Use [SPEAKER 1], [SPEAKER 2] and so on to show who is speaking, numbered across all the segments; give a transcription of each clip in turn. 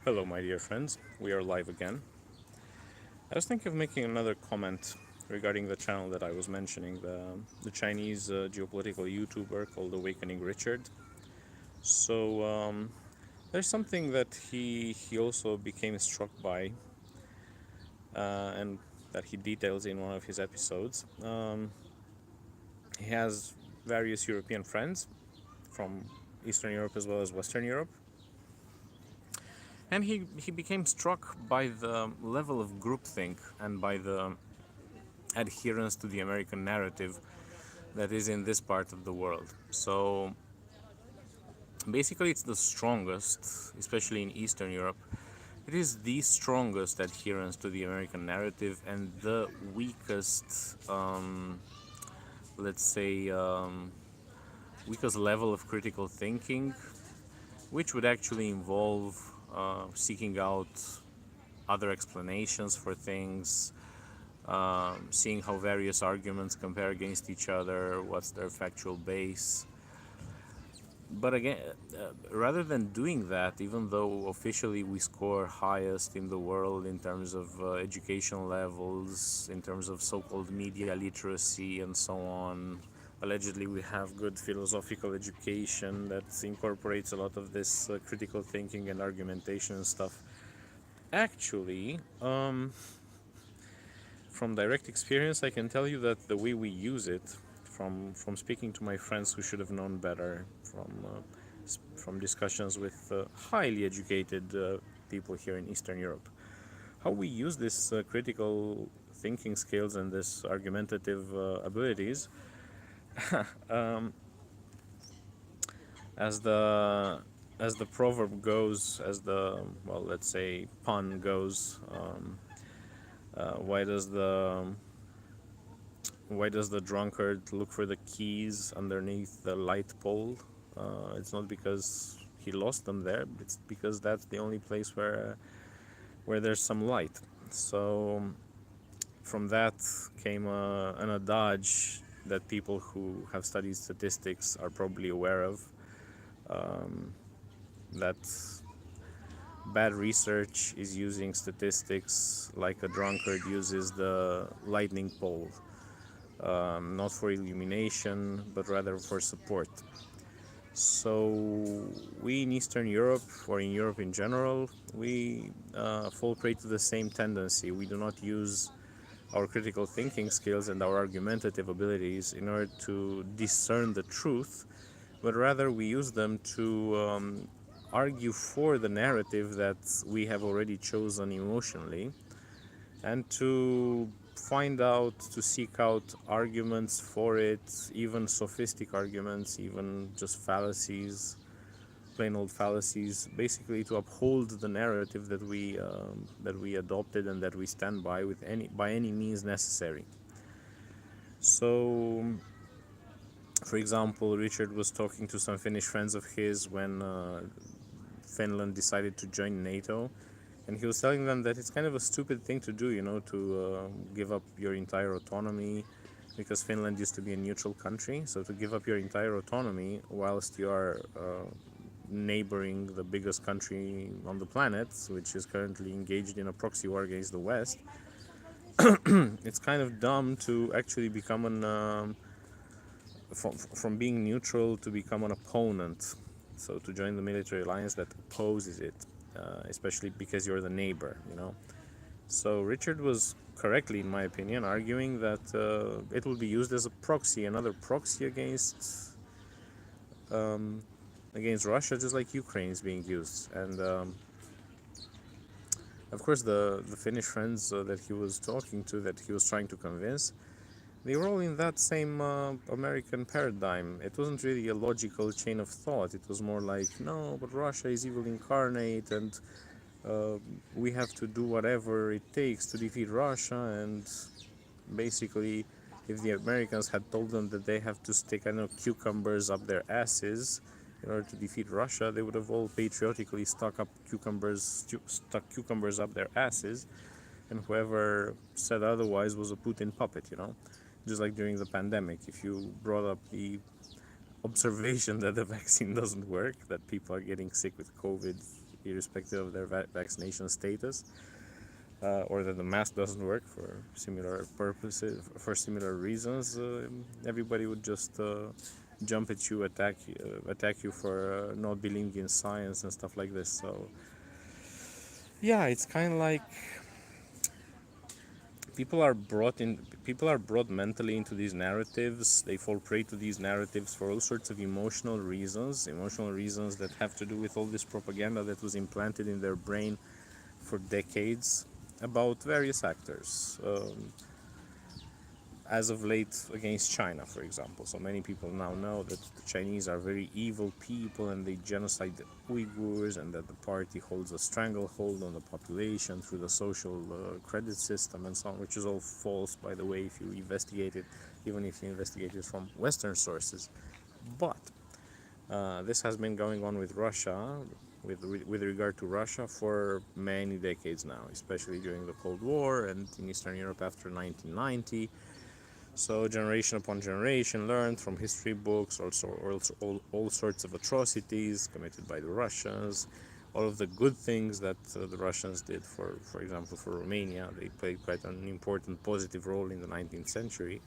[SPEAKER 1] Hello, my dear friends. We are live again. I was thinking of making another comment regarding the channel that I was mentioning, the Chinese geopolitical YouTuber called Awakening Richard. So there's something that he also became struck by, and that he details in one of his episodes. He has various European friends from Eastern Europe as well as Western Europe. And he became struck by the level of groupthink and by the adherence to the American narrative that is in this part of the world. So basically, it's the strongest, especially in Eastern Europe. It is the strongest adherence to the American narrative and the weakest, let's say, weakest level of critical thinking, which would actually involve seeking out other explanations for things, seeing how various arguments compare against each other, what's their factual base. But again, rather than doing that, even though officially we score highest in the world in terms of education levels, in terms of so-called media literacy and so on, allegedly we have good philosophical education that incorporates a lot of this critical thinking and argumentation and stuff. Actually, from direct experience, I can tell you that the way we use it, from speaking to my friends who should have known better, from discussions with highly educated people here in Eastern Europe, how we use this critical thinking skills and this argumentative abilities, as the proverb goes, as the, well, let's say, pun goes. Why does the drunkard look for the keys underneath the light pole? It's not because he lost them there, it's because that's the only place where there's some light. So from that came an adage that people who have studied statistics are probably aware of, that bad research is using statistics like a drunkard uses the lightning pole, not for illumination, but rather for support. So we in Eastern Europe, or in Europe in general, we fall prey to the same tendency. We do not use our critical thinking skills and our argumentative abilities in order to discern the truth, but rather we use them to argue for the narrative that we have already chosen emotionally, and to seek out arguments for it, even sophistic arguments, even just fallacies, plain old fallacies, basically to uphold the narrative that we adopted and that we stand by by any means necessary. So, for example, Richard was talking to some Finnish friends of his when Finland decided to join NATO, and he was telling them that it's kind of a stupid thing to do, to give up your entire autonomy, because Finland used to be a neutral country. So to give up your entire autonomy whilst you are neighboring the biggest country on the planet, which is currently engaged in a proxy war against the West, it's kind of dumb to actually become from being neutral to become an opponent. So to join the military alliance that opposes it, especially because you're the neighbor. So Richard was correctly, in my opinion, arguing that it will be used as a proxy, another proxy against Russia, just like Ukraine is being used. And of course, the Finnish friends that he was talking to, that he was trying to convince, they were all in that same American paradigm. It wasn't really a logical chain of thought. It was more like, no, but Russia is evil incarnate, and we have to do whatever it takes to defeat Russia. And basically, if the Americans had told them that they have to stick, cucumbers up their asses in order to defeat Russia, they would have all patriotically stuck cucumbers up their asses, and whoever said otherwise was a Putin puppet. Just like during the pandemic, if you brought up the observation that the vaccine doesn't work, that people are getting sick with COVID irrespective of their vaccination status, or that the mask doesn't work for similar purposes, for similar reasons, everybody would just jump at you, attack you for not believing in science and stuff like this. So yeah, it's kind of like people are brought mentally into these narratives. They fall prey to these narratives for all sorts of emotional reasons that have to do with all this propaganda that was implanted in their brain for decades about various actors, as of late against China, for example. So many people now know that the Chinese are very evil people and they genocide the Uyghurs, and that the party holds a stranglehold on the population through the social credit system and so on, which is all false, by the way, if you investigate it, even if you investigate it from Western sources. But this has been going on with Russia, with regard to Russia, for many decades now, especially during the Cold War and in Eastern Europe after 1990. So generation upon generation learned from history books, also all sorts of atrocities committed by the Russians, all of the good things that the Russians did. For example, for Romania, they played quite an important positive role in the 19th century.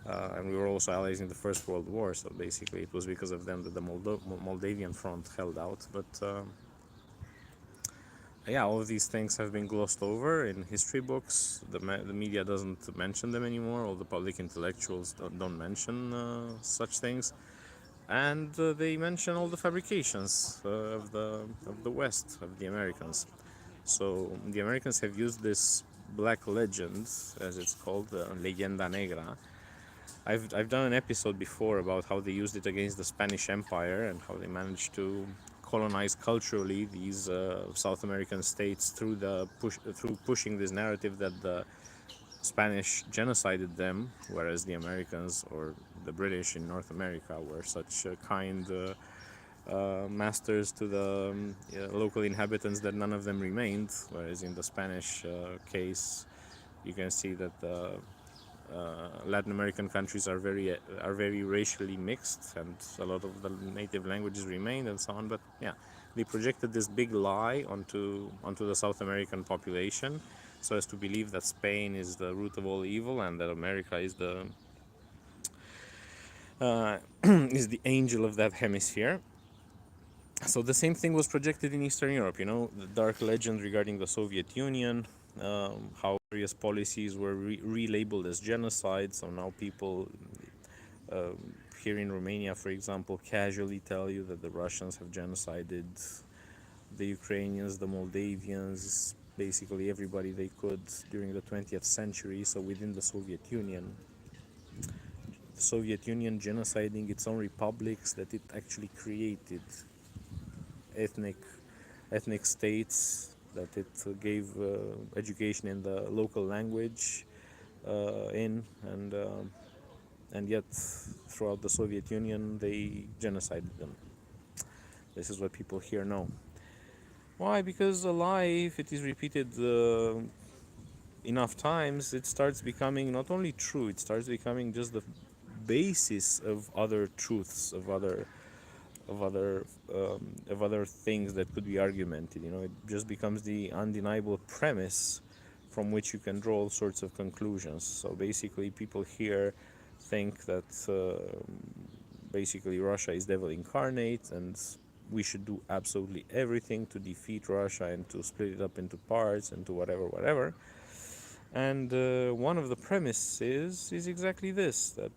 [SPEAKER 1] And we were also allies in the First World War, so basically it was because of them that the Moldavian front held out. But yeah, all of these things have been glossed over in history books. The media doesn't mention them anymore. All the public intellectuals don't mention such things, and they mention all the fabrications of the West, of the Americans. So the Americans have used this black legend, as it's called, leyenda negra. I've done an episode before about how they used it against the Spanish Empire and how they managed to colonize culturally these South American states through pushing this narrative that the Spanish genocided them, whereas the Americans or the British in North America were such kind masters to the local inhabitants that none of them remained. Whereas in the Spanish case, you can see that the Latin American countries are very racially mixed, and a lot of the native languages remained, and so on. But yeah, they projected this big lie onto the South American population, so as to believe that Spain is the root of all evil and that America is the is the angel of that hemisphere. So the same thing was projected in Eastern Europe. You know, the dark legend regarding the Soviet Union, how various policies were relabeled as genocide. So now people here in Romania, for example, casually tell you that the Russians have genocided the Ukrainians, the Moldavians, basically everybody they could during the 20th century. So within the Soviet Union genociding its own republics that it actually created, ethnic states, that it gave education in the local language and yet throughout the Soviet Union they genocided them. This is what people here know. Why? Because a lie, if it is repeated enough times, it starts becoming not only true, it starts becoming just the basis of other truths, of other things that could be argumented. You know, it just becomes the undeniable premise from which you can draw all sorts of conclusions. So basically, people here think that basically Russia is devil incarnate, and we should do absolutely everything to defeat Russia and to split it up into parts and to whatever. And one of the premises is exactly this: that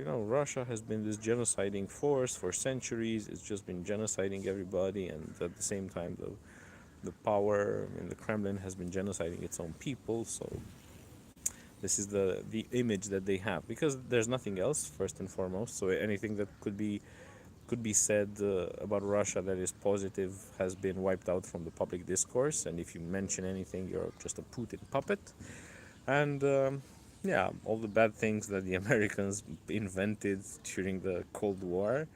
[SPEAKER 1] Russia has been this genociding force for centuries. It's just been genociding everybody, and at the same time, the power in the Kremlin has been genociding its own people. So this is the image that they have, because there's nothing else, first and foremost. So anything that could be said about Russia that is positive has been wiped out from the public discourse, and if you mention anything, you're just a Putin puppet. And yeah, all the bad things that the Americans invented during the Cold War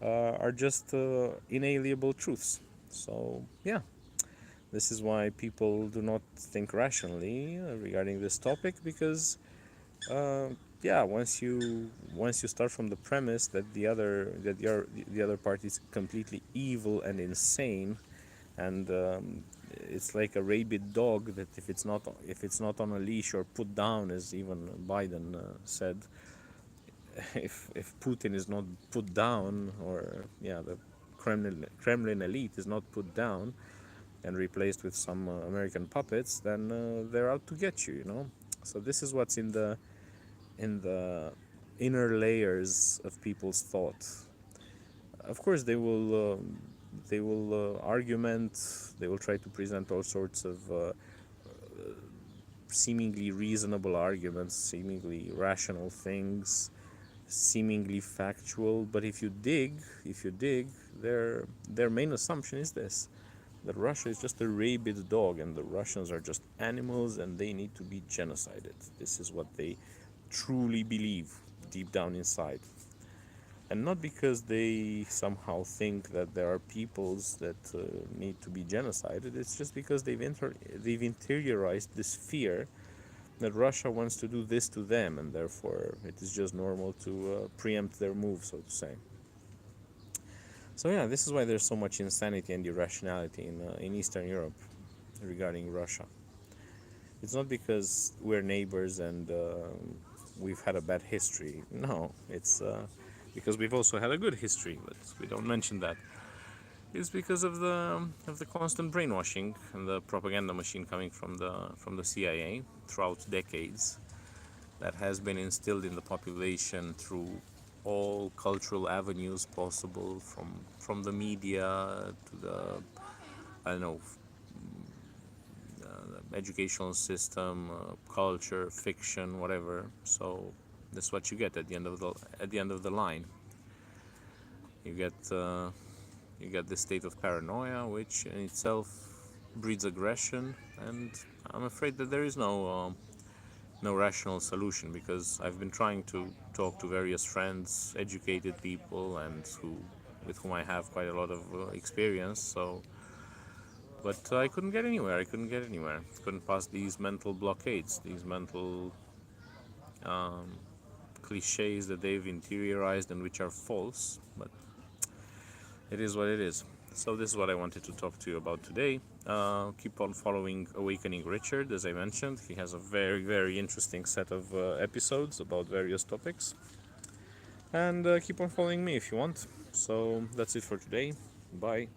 [SPEAKER 1] are just inalienable truths. So yeah, this is why people do not think rationally regarding this topic, because yeah, once you start from the premise that the other party is completely evil and insane, and it's like a rabid dog that if it's not on a leash or put down, as even Biden said, if Putin is not put down, or yeah, the Kremlin elite is not put down and replaced with some American puppets, then they're out to get you. You know. So this is what's in the inner layers of people's thought. Of course, they will argument. They will try to present all sorts of seemingly reasonable arguments, seemingly rational things, seemingly factual. But if you dig, their main assumption is this: that Russia is just a rabid dog, and the Russians are just animals, and they need to be genocided. This is what they truly believe deep down inside. And not because they somehow think that there are peoples that need to be genocided. It's just because they've interiorized this fear that Russia wants to do this to them, and therefore it is just normal to preempt their move, so to say. So yeah, this is why there's so much insanity and irrationality in Eastern Europe regarding Russia. It's not because we're neighbors and we've had a bad history. No, it's because we've also had a good history, but we don't mention that. It's because of the constant brainwashing and the propaganda machine coming from the CIA throughout decades, that has been instilled in the population through all cultural avenues possible, from the media to the, I don't know, educational system, culture, fiction, whatever. So that's what you get at the end of the line. You get this state of paranoia, which in itself breeds aggression, and I'm afraid that there is no rational solution, because I've been trying to talk to various friends, educated people, and with whom I have quite a lot of experience. But I couldn't get anywhere. Couldn't pass these mental blockades, these mental cliches that they've interiorized and which are false. But it is what it is. So this is what I wanted to talk to you about today. Keep on following Awakening Richard, as I mentioned. He has a very, very interesting set of episodes about various topics. And keep on following me if you want. So that's it for today. Bye.